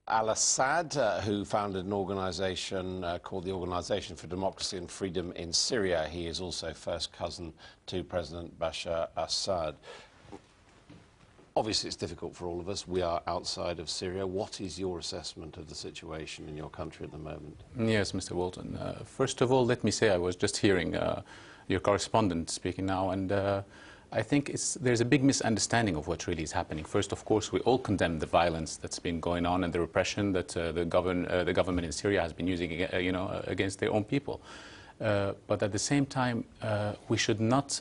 Al Assad, who founded an organization called the Organization for Democracy and Freedom in Syria. He is also first cousin to President Bashar Assad. Obviously, it's difficult for all of us. We are outside of Syria. What is your assessment of the situation in your country at the moment? Yes, Mr. Walton. First of all, let me say I was just hearing your correspondent speaking now, and I think there's a big misunderstanding of what really is happening. First, of course, we all condemn the violence that's been going on and the repression that the government in Syria has been using, against their own people. But at the same time, we should not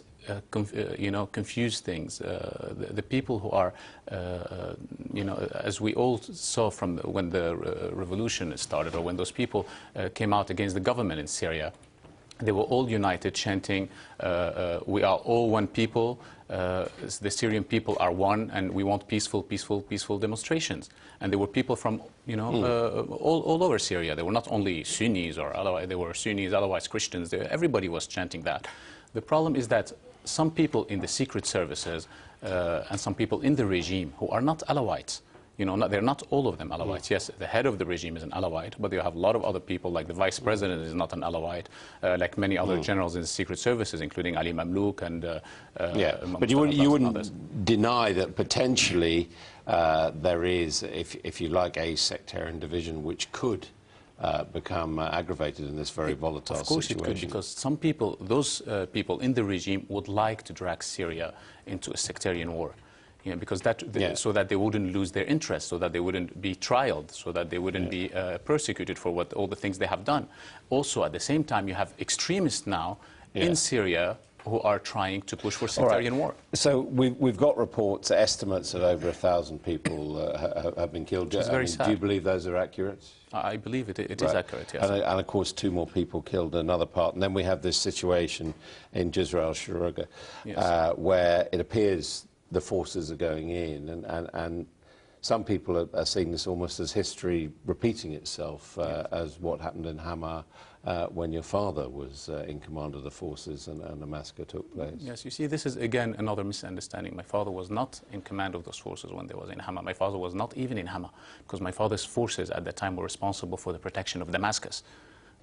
confuse things. The people who are, as we all saw from when the revolution started, or when those people came out against the government in Syria, they were all united, chanting, we are all one people, the Syrian people are one, and we want peaceful demonstrations. And there were people from, all over Syria. They were not only Sunnis or Alawite, they were Sunnis, Alawites, Christians. Everybody was chanting that. The problem is that some people in the secret services and some people in the regime who are not Alawites, they're not all of them Alawites. Yes, the head of the regime is an Alawite, but you have a lot of other people, like the vice president is not an Alawite, like many other generals in the secret services, including Ali Mamlouk and but you wouldn't deny that potentially there is, if you like, a sectarian division which could become aggravated in this very volatile situation. Of course it could, because some people, those people in the regime would like to drag Syria into a sectarian war. Because so that they wouldn't lose their interest, so that they wouldn't be trialed, so that they wouldn't be persecuted for all the things they have done. Also, at the same time, you have extremists now in Syria who are trying to push for sectarian war. So we've got reports, estimates of over 1,000 people have been killed. Which is very sad. Do you believe those are accurate? I believe it is accurate, yes. And of course 2 more people killed in another part. And then we have this situation in Jisr al-Shuruga, where it appears the forces are going in, and some people are seeing this almost as history repeating itself, as what happened in Hama when your father was in command of the forces and the massacre took place. Yes, you see, this is again another misunderstanding. My father was not in command of those forces when they was in Hama. My father was not even in Hama, because my father's forces at that time were responsible for the protection of Damascus.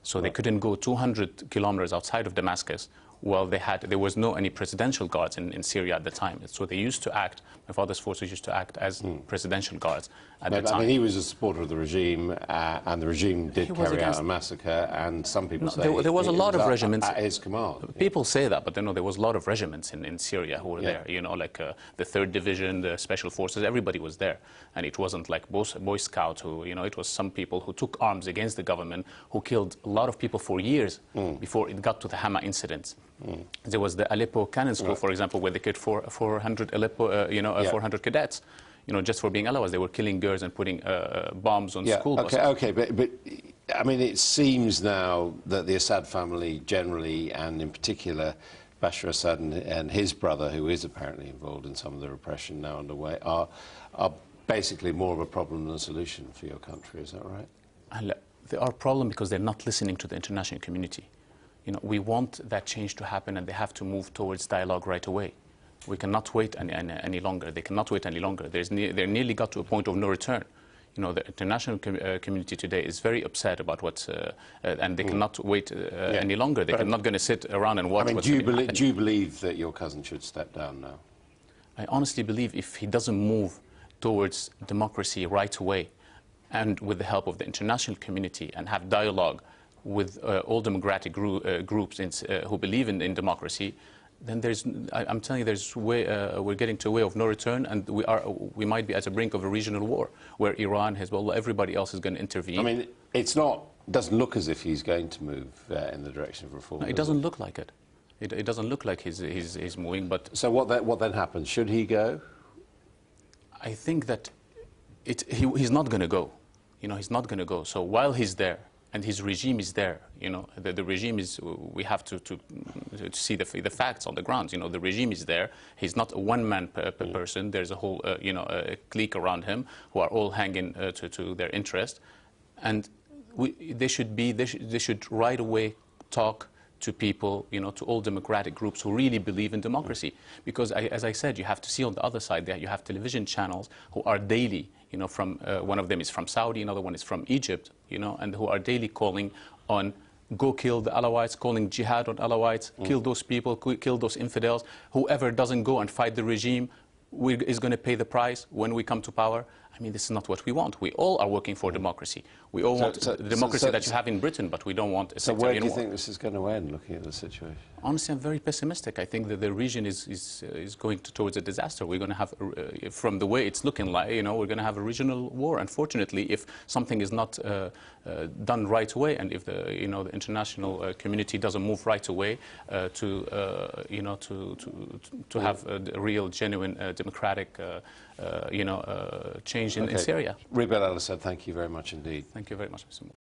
So they couldn't go 200 kilometers outside of Damascus. Well, there was no any presidential guards in Syria at the time. So they used to act, my father's forces used to act as presidential guards at the time. I mean, he was a supporter of the regime, and the regime did carry out a massacre, and some people say there was a lot of regiments at his command. People say that, but there was a lot of regiments in Syria who were there, like the 3rd Division, the Special Forces, everybody was there. And it wasn't like Boy Scouts who, it was some people who took arms against the government, who killed a lot of people for years before it got to the Hama incidents. There was the Aleppo Cannon School, for example, where they killed 400 Aleppo, 400 cadets, just for being Alawites. They were killing girls and putting bombs on school buses. Okay, but I mean, it seems now that the Assad family generally, and in particular Bashar Assad and his brother, who is apparently involved in some of the repression now underway, are basically more of a problem than a solution for your country. Is that right? They are a problem because they're not listening to the international community. We want that change to happen, and they have to move towards dialogue right away. We cannot wait any longer. They cannot wait any longer. They're nearly got to a point of no return. The international community today is very upset about what's, and they cannot wait any longer. They're not going to sit around and watch what's happening. Do you believe that your cousin should step down now? I honestly believe if he doesn't move towards democracy right away, and with the help of the international community, and have dialogue with all democratic groups who believe in democracy, then I'm telling you, we're getting to a way of no return, and we might be at the brink of a regional war where Iran, Hezbollah, everybody else is going to intervene. I mean, doesn't look as if he's going to move in the direction of reform. No, it doesn't look like it. It doesn't look like he's moving. But so what then happens? Should he go? I think that he's not going to go. He's not going to go. So while he's there, and his regime is there, the regime is, we have to see the facts on the ground. The regime is there. He's not a one-man person. There's a whole, a clique around him who are all hanging to their interest. And they should right away talk to people, to all democratic groups who really believe in democracy. Because, as I said, you have to see on the other side that you have television channels who are daily, you know, from one of them is from Saudi, another one is from Egypt, you know, and who are daily calling on go kill the Alawites, calling jihad on Alawites, kill those people, kill those infidels. Whoever doesn't go and fight the regime is going to pay the price when we come to power. I mean, this is not what we want. We all are working for democracy. We all want the democracy that you have in Britain, but we don't want a So where do you anymore. think this is going to end, looking at the situation? Honestly, I'm very pessimistic. I think that the region is going towards a disaster. We're going to have, from the way it's looking like, you know, we're going to have a regional war. Unfortunately, if something is not done right away, and if the, you know, the international community doesn't move right away you know, to have a real, genuine, democratic, you know, change in Syria. Ribal Al Assad, thank you very much indeed. Thank you very much, Mr.